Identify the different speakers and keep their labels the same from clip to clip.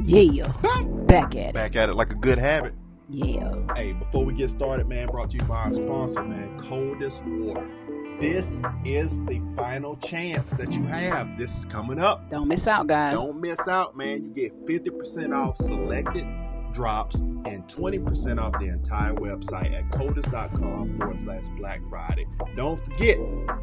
Speaker 1: Yeah. Back at it.
Speaker 2: Back at it like a good habit.
Speaker 1: Yeah.
Speaker 2: Hey, before we get started, man, brought to you by our sponsor, man, Coldest Water. This is the final chance that you have. This is coming up.
Speaker 1: Don't miss out, guys.
Speaker 2: Don't miss out, man. You get 50% off selected drops and 20% off the entire website at coldest.com/Black Friday. Don't forget,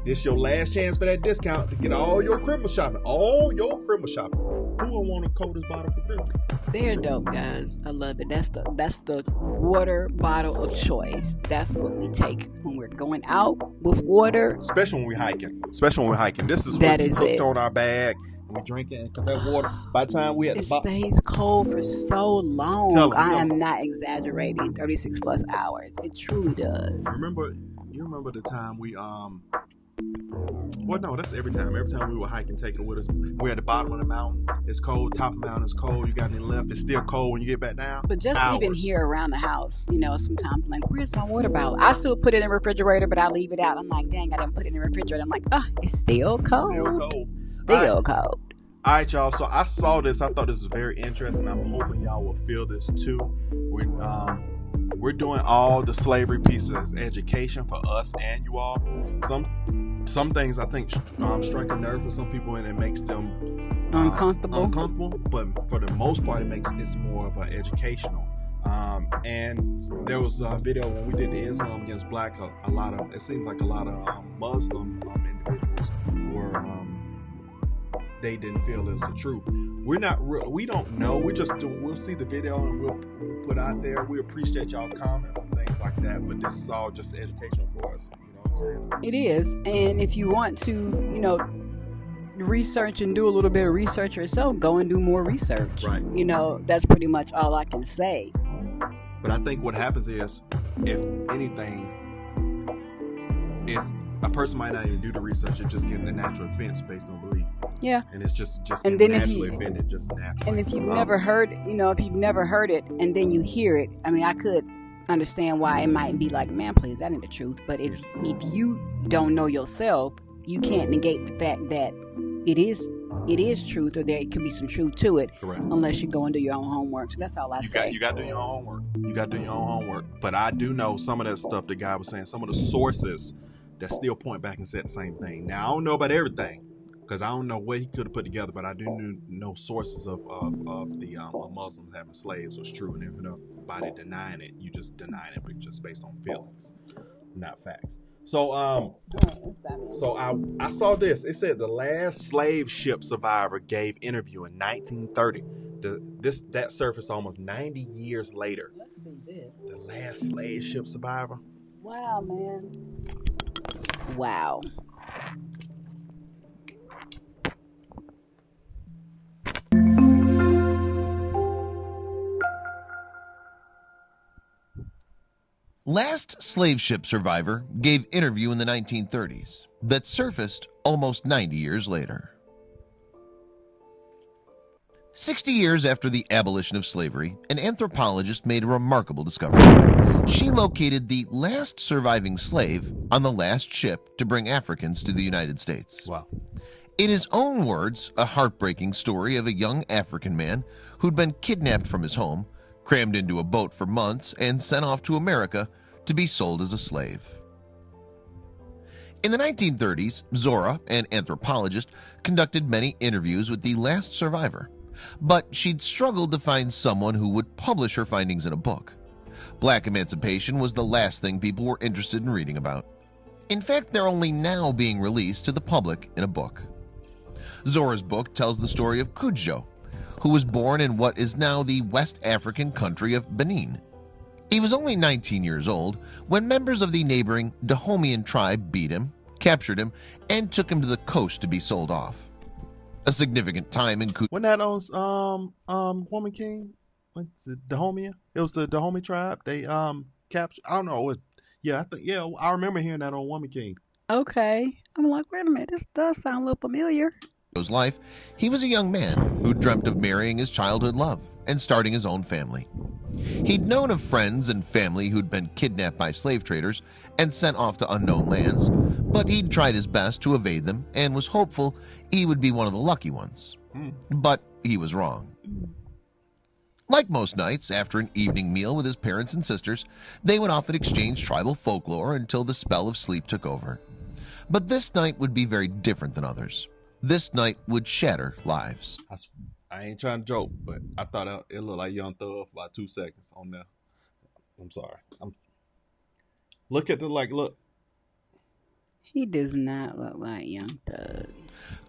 Speaker 2: this is your last chance for that discount to get all your Christmas shopping. All your Christmas shopping. Who will want a Coldest bottle for Christmas?
Speaker 1: They're dope, guys. I love it. That's the water bottle of choice. That's what we take when we're going out with water.
Speaker 2: Especially when we're hiking. This is
Speaker 1: That
Speaker 2: what you
Speaker 1: is
Speaker 2: cooked
Speaker 1: it.
Speaker 2: on our bag. We drink it because that water, by the time we at the
Speaker 1: It
Speaker 2: bottom.
Speaker 1: stays cold for so long.
Speaker 2: Tell 'em.
Speaker 1: I am not exaggerating. 36 plus hours. It truly does.
Speaker 2: You remember the time we well, no, that's every time. Every time we were hiking, take it with us. We're at the bottom of the mountain. It's cold. Top of the mountain is cold. You got any left? It's still cold when you get back down.
Speaker 1: But just
Speaker 2: Hours.
Speaker 1: even here around the house, sometimes I'm like, where's my water bottle? I still put it in the refrigerator, but I leave it out. I'm like, dang, I didn't put it in the refrigerator. I'm like, it's still cold. Still cold.
Speaker 2: All right, y'all. So I saw this. I thought this was very interesting. I'm hoping y'all will feel this too. We're doing all the slavery pieces of education for us and you all. Some things I think strike a nerve for some people and it makes them
Speaker 1: Uncomfortable.
Speaker 2: But for the most part, it's more of an educational. And there was a video when we did the Islam against Black. It seems like a lot of Muslim individuals were. They didn't feel it was the truth. We don't know. We'll see the video and we'll put out there. We appreciate y'all comments and things like that. But this is all just educational for us. You know what I'm saying?
Speaker 1: It is. And if you want to, research and do a little bit of research yourself, go and do more research.
Speaker 2: Right.
Speaker 1: That's pretty much all I can say.
Speaker 2: But I think what happens is, if anything, if a person might not even do the research, it's just getting a natural offense based on belief.
Speaker 1: Yeah.
Speaker 2: And it's just
Speaker 1: and
Speaker 2: getting
Speaker 1: then
Speaker 2: naturally offended, just naturally.
Speaker 1: And if you've never heard, if you've never heard it and then you hear it, I mean, I could understand why it might be like, man, please, that ain't the truth. But if you don't know yourself, you can't negate the fact that it is truth, or there could be some truth to it.
Speaker 2: Correct.
Speaker 1: Unless you go and do your own homework. So that's all I say.
Speaker 2: You got to do your own homework. But I do know some of that stuff the guy was saying, some of the sources that still point back and said the same thing. Now, I don't know about everything, because I don't know what he could have put together, but I do know sources of the Muslims having slaves was true, and if nobody denying it, you just denying it, but just based on feelings, not facts. So I saw this. It said the last slave ship survivor gave interview in 1930. That surfaced almost 90 years later.
Speaker 1: Let's see this.
Speaker 2: The last slave ship survivor.
Speaker 1: Wow, man. Wow.
Speaker 3: Last slave ship survivor gave interview in the 1930s that surfaced almost 90 years later. 60 years after the abolition of slavery, an anthropologist made a remarkable discovery. She located the last surviving slave on the last ship to bring Africans to the United States.
Speaker 2: Wow.
Speaker 3: In his own words, a heartbreaking story of a young African man who'd been kidnapped from his home, crammed into a boat for months, and sent off to America to be sold as a slave. In the 1930s, Zora, an anthropologist, conducted many interviews with the last survivor, but she'd struggled to find someone who would publish her findings in a book. Black emancipation was the last thing people were interested in reading about. In fact, they're only now being released to the public in a book. Zora's book tells the story of Kudjo, who was born in what is now the West African country of Benin. He was only 19 years old when members of the neighboring Dahomian tribe beat him, captured him, and took him to the coast to be sold off. A significant time in Kudjo.
Speaker 2: When that Woman King went to Dahomey, it was the Dahomey tribe. They captured. I don't know. I remember hearing that on Woman King.
Speaker 1: Okay. I'm like, wait a minute. This does sound a little familiar.
Speaker 3: Life, he was a young man who dreamt of marrying his childhood love and starting his own family. He'd known of friends and family who'd been kidnapped by slave traders and sent off to unknown lands, but he'd tried his best to evade them and was hopeful he would be one of the lucky ones. But he was wrong. Like most nights, after an evening meal with his parents and sisters, they would often exchange tribal folklore until the spell of sleep took over. But this night would be very different than others. This night would shatter lives.
Speaker 2: I ain't trying to joke, but I thought it looked like Young Thug for about 2 seconds on there. I'm sorry. Look at look.
Speaker 1: He does not look like Young Thug.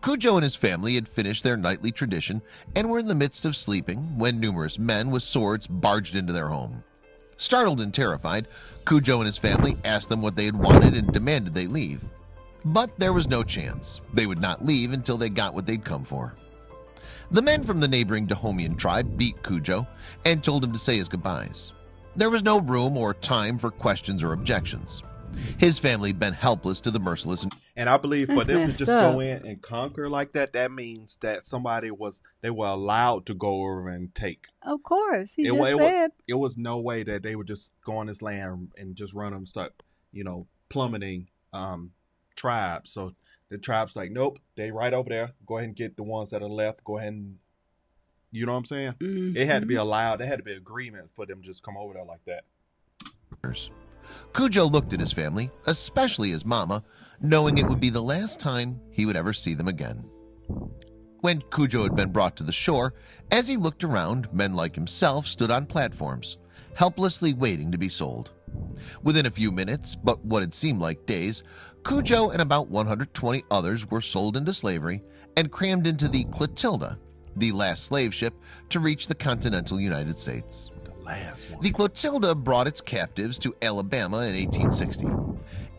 Speaker 3: Cujo and his family had finished their nightly tradition and were in the midst of sleeping when numerous men with swords barged into their home. Startled and terrified, Cujo and his family asked them what they had wanted and demanded they leave. But there was no chance. They would not leave until they got what they'd come for. The men from the neighboring Dahomian tribe beat Cujo and told him to say his goodbyes. There was no room or time for questions or objections. His family bent helpless to the merciless.
Speaker 2: And I believe for
Speaker 1: That's
Speaker 2: them to
Speaker 1: messed
Speaker 2: just
Speaker 1: up.
Speaker 2: go in and conquer like that, that means that they were allowed to go over and take.
Speaker 1: Of course, he
Speaker 2: It
Speaker 1: just said.
Speaker 2: It was no way that they would just go on this land and just run them, start, plummeting tribes. So the tribe's like, nope, they right over there. Go ahead and get the ones that are left. Go ahead and, you know what I'm saying?
Speaker 1: Mhm.
Speaker 2: It had to be allowed. There had to be agreement for them to just come over there like that.
Speaker 3: Cujo looked at his family, especially his mama, knowing it would be the last time he would ever see them again. When Cujo had been brought to the shore, as he looked around, men like himself stood on platforms, helplessly waiting to be sold. Within a few minutes, but what had seemed like days, Cujo and about 120 others were sold into slavery and crammed into the Clotilda, the last slave ship to reach the continental United States.
Speaker 2: Last one.
Speaker 3: The Clotilda brought its captives to Alabama in 1860.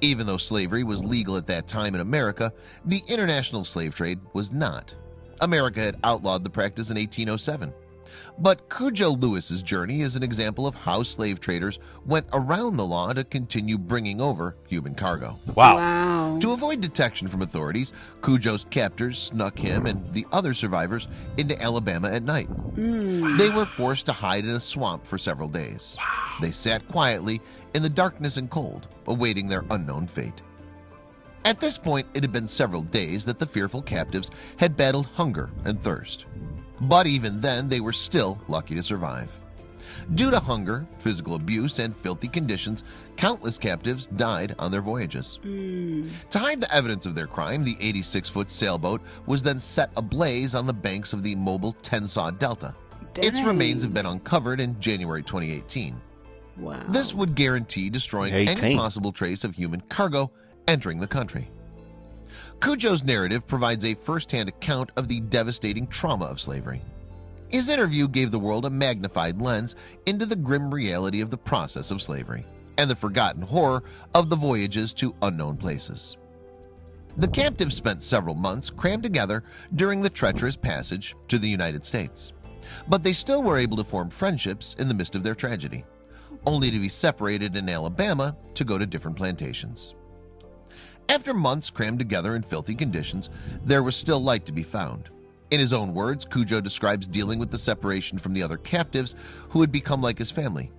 Speaker 3: Even though slavery was legal at that time in America, the international slave trade was not. America had outlawed the practice in 1807. But Cujo Lewis's journey is an example of how slave traders went around the law to continue bringing over human cargo.
Speaker 1: Wow.
Speaker 3: To avoid detection from authorities, Cujo's captors snuck him and the other survivors into Alabama at night. They were forced to hide in a swamp for several days. They sat quietly in the darkness and cold, awaiting their unknown fate. At this point, it had been several days that the fearful captives had battled hunger and thirst. But even then, they were still lucky to survive. Due to hunger, physical abuse, and filthy conditions, countless captives died on their voyages. To hide the evidence of their crime, the 86-foot sailboat was then set ablaze on the banks of the Mobile Tensaw Delta. Its
Speaker 1: Dang.
Speaker 3: remains have been uncovered in January 2018.
Speaker 1: Wow.
Speaker 3: This would guarantee destroying any
Speaker 2: 18.
Speaker 3: possible trace of human cargo entering the country. Cujo's narrative provides a first-hand account of the devastating trauma of slavery. His interview gave the world a magnified lens into the grim reality of the process of slavery and the forgotten horror of the voyages to unknown places. The captives spent several months crammed together during the treacherous passage to the United States, but they still were able to form friendships in the midst of their tragedy, only to be separated in Alabama to go to different plantations. After months crammed together in filthy conditions, there was still light to be found. In his own words, Cujo describes dealing with the separation from the other captives who had become like his family.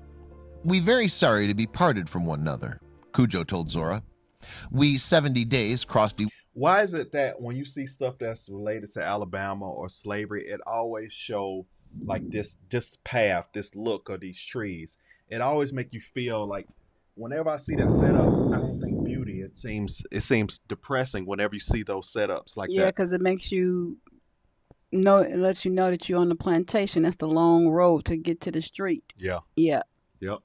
Speaker 3: "We very sorry to be parted from one another," Cujo told Zora. "We 70 days crossed the..."
Speaker 2: Why is it that when you see stuff that's related to Alabama or slavery, it always show like this path, this look of these trees? It always make you feel like whenever I see that setup, I don't think beauty. It seems depressing whenever you see those setups like
Speaker 1: Yeah,
Speaker 2: that.
Speaker 1: because it makes you know, it lets you know that you're on the plantation. That's the long road to get to the street.
Speaker 2: Yeah.
Speaker 1: Yeah.
Speaker 2: Yep.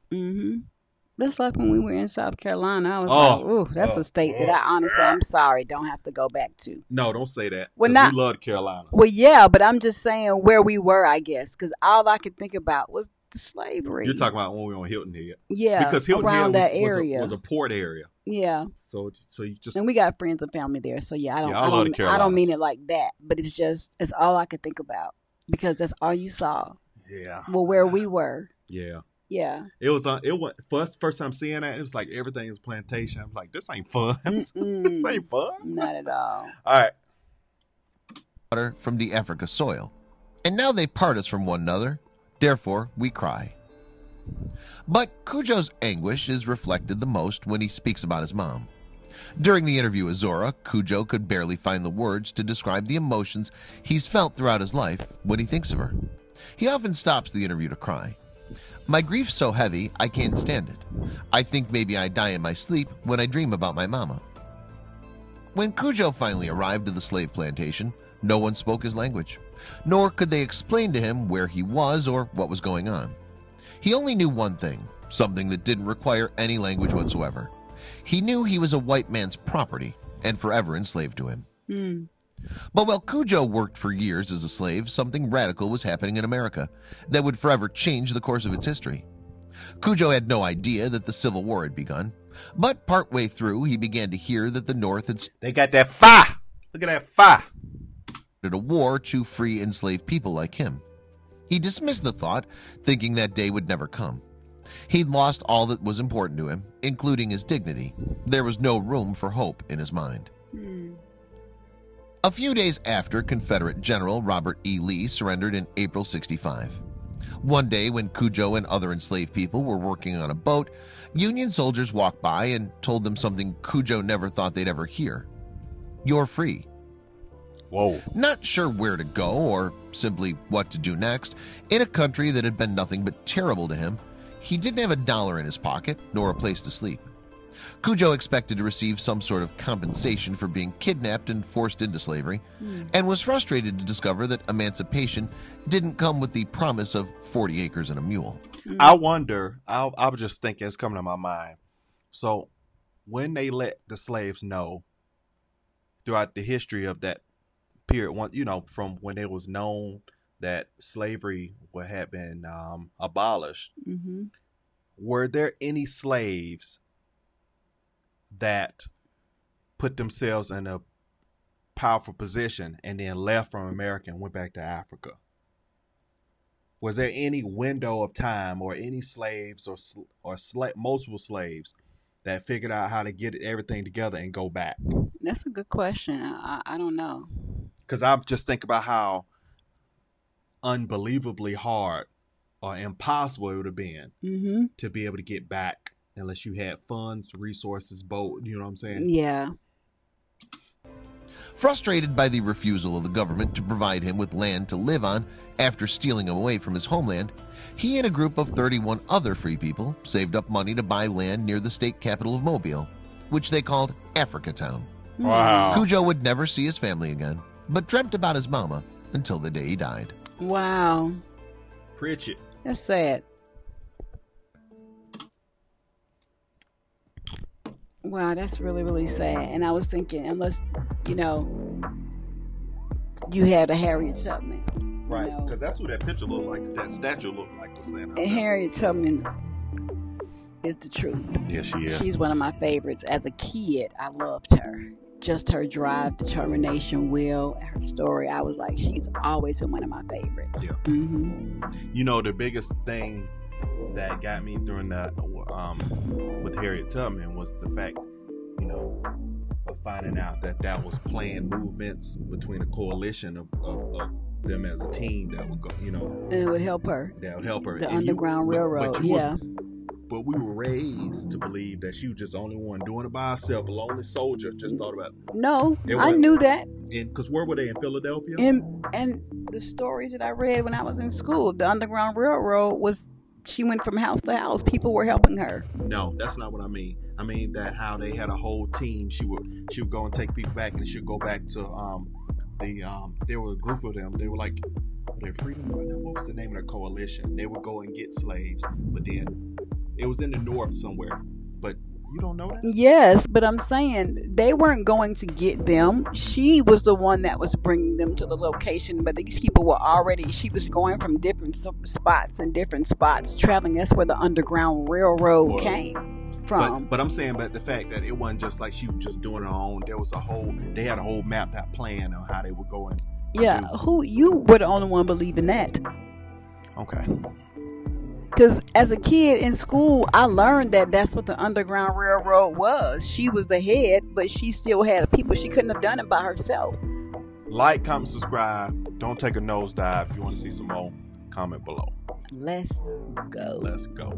Speaker 1: That's like when we were in South Carolina. I was
Speaker 2: Oh.
Speaker 1: like, ooh, that's a state that I honestly, I'm sorry, don't have to go back to.
Speaker 2: No, don't say that.
Speaker 1: Well,
Speaker 2: 'Cause
Speaker 1: not-
Speaker 2: we love the Carolinas.
Speaker 1: Well, yeah, but I'm just saying where we were, I guess, because all I could think about was the slavery.
Speaker 2: You're talking about when we were on Hilton Head.
Speaker 1: yeah,
Speaker 2: Because Hilton
Speaker 1: around
Speaker 2: Head
Speaker 1: that area.
Speaker 2: was a port area.
Speaker 1: Yeah,
Speaker 2: So you just
Speaker 1: and we got friends and family there, so yeah,
Speaker 2: I love the
Speaker 1: I don't
Speaker 2: Carolinas.
Speaker 1: mean it like that, but it's all I could think about because that's all you saw.
Speaker 2: yeah.
Speaker 1: Well, where we were,
Speaker 2: Yeah.
Speaker 1: yeah.
Speaker 2: It went first time seeing that, it was like everything was plantation. I was like, this ain't fun.
Speaker 1: Mm-mm.
Speaker 2: This ain't fun.
Speaker 1: Not at all.
Speaker 2: All right.
Speaker 3: water from the Africa soil, and now they part us from one another, therefore we cry. But Cujo's anguish is reflected the most when he speaks about his mom. During the interview with Zora, Cujo could barely find the words to describe the emotions he's felt throughout his life when he thinks of her. He often stops the interview to cry. My grief's so heavy, I can't stand it. I think maybe I die in my sleep when I dream about my mama. When Cujo finally arrived at the slave plantation, no one spoke his language, nor could they explain to him where he was or what was going on. He only knew one thing, something that didn't require any language whatsoever. He knew he was a white man's property and forever enslaved to him. But while Cujo worked for years as a slave, something radical was happening in America that would forever change the course of its history. Cujo had no idea that the Civil War had begun, but partway through he began to hear that the North had
Speaker 2: They got that fire. Look at that fire.
Speaker 3: started a war to free enslaved people like him. He dismissed the thought, thinking that day would never come. He'd lost all that was important to him, including his dignity. There was no room for hope in his mind. A few days after, Confederate General Robert E. Lee surrendered in April '65. One day when Cujo and other enslaved people were working on a boat, Union soldiers walked by and told them something Cujo never thought they'd ever hear. You're free.
Speaker 2: Whoa.
Speaker 3: Not sure where to go or simply what to do next, in a country that had been nothing but terrible to him, he didn't have a dollar in his pocket nor a place to sleep. Cujo expected to receive some sort of compensation for being kidnapped and forced into slavery, and was frustrated to discover that emancipation didn't come with the promise of 40 acres and a mule.
Speaker 2: I wonder, I was just thinking, it's coming to my mind. So when they let the slaves know throughout the history of that period, from when it was known that slavery had been abolished, were there any slaves that put themselves in a powerful position and then left from America and went back to Africa? Was there any window of time or any slaves or multiple slaves that figured out how to get everything together and go back?
Speaker 1: That's a good question. I don't know.
Speaker 2: Because I just think about how unbelievably hard or impossible it would have been to be able to get back unless you had funds, resources, boat, you know what I'm saying?
Speaker 1: Yeah.
Speaker 3: Frustrated by the refusal of the government to provide him with land to live on after stealing him away from his homeland, he and a group of 31 other free people saved up money to buy land near the state capital of Mobile, which they called Africa Town.
Speaker 2: Wow.
Speaker 3: Cujo would never see his family again, but dreamt about his mama until the day he died.
Speaker 1: Wow.
Speaker 2: Preach it.
Speaker 1: That's sad. Wow, that's really, really sad. And I was thinking, unless, you had a Harriet Tubman.
Speaker 2: Right, because that's what that picture looked like, that statue looked like was standing out there.
Speaker 1: And Harriet Tubman is the truth.
Speaker 2: Yeah, she is.
Speaker 1: She's one of my favorites. As a kid, I loved her. Just her drive, determination, will, her story. I was like, she's always been one of my favorites.
Speaker 2: Yeah. The biggest thing that got me during that with Harriet Tubman was the fact, of finding out that was planned movements between a coalition of them as a team that would go,
Speaker 1: And it would help her.
Speaker 2: That would help her.
Speaker 1: The Underground Railroad,
Speaker 2: But we were raised to believe that she was just the only one doing it by herself, a lonely soldier. Just thought about it.
Speaker 1: No, I knew that.
Speaker 2: Because where were they, in Philadelphia?
Speaker 1: And the stories that I read when I was in school, the Underground Railroad she went from house to house. People were helping her.
Speaker 2: No, that's not what I mean. I mean that how they had a whole team. She would go and take people back, and she'd go back to there were a group of them. They were like, their freedom. What was the name of their coalition? They would go and get slaves, but then it was in the north somewhere. But you don't know that?
Speaker 1: Yes, but I'm saying they weren't going to get them. She was the one that was bringing them to the location, but these people were she was going from different spots, traveling. That's where the Underground Railroad came from.
Speaker 2: But I'm saying that the fact that it wasn't just like she was just doing her own. There was they had a whole mapped out plan on how they were going.
Speaker 1: Yeah, you were the only one believing that.
Speaker 2: Okay.
Speaker 1: Because as a kid in school, I learned that that's what the Underground Railroad was. She was the head, but she still had people. She couldn't have done it by herself.
Speaker 2: Like, comment, subscribe. Don't take a nosedive. If you want to see some more, comment below.
Speaker 1: Let's go.
Speaker 2: Let's go.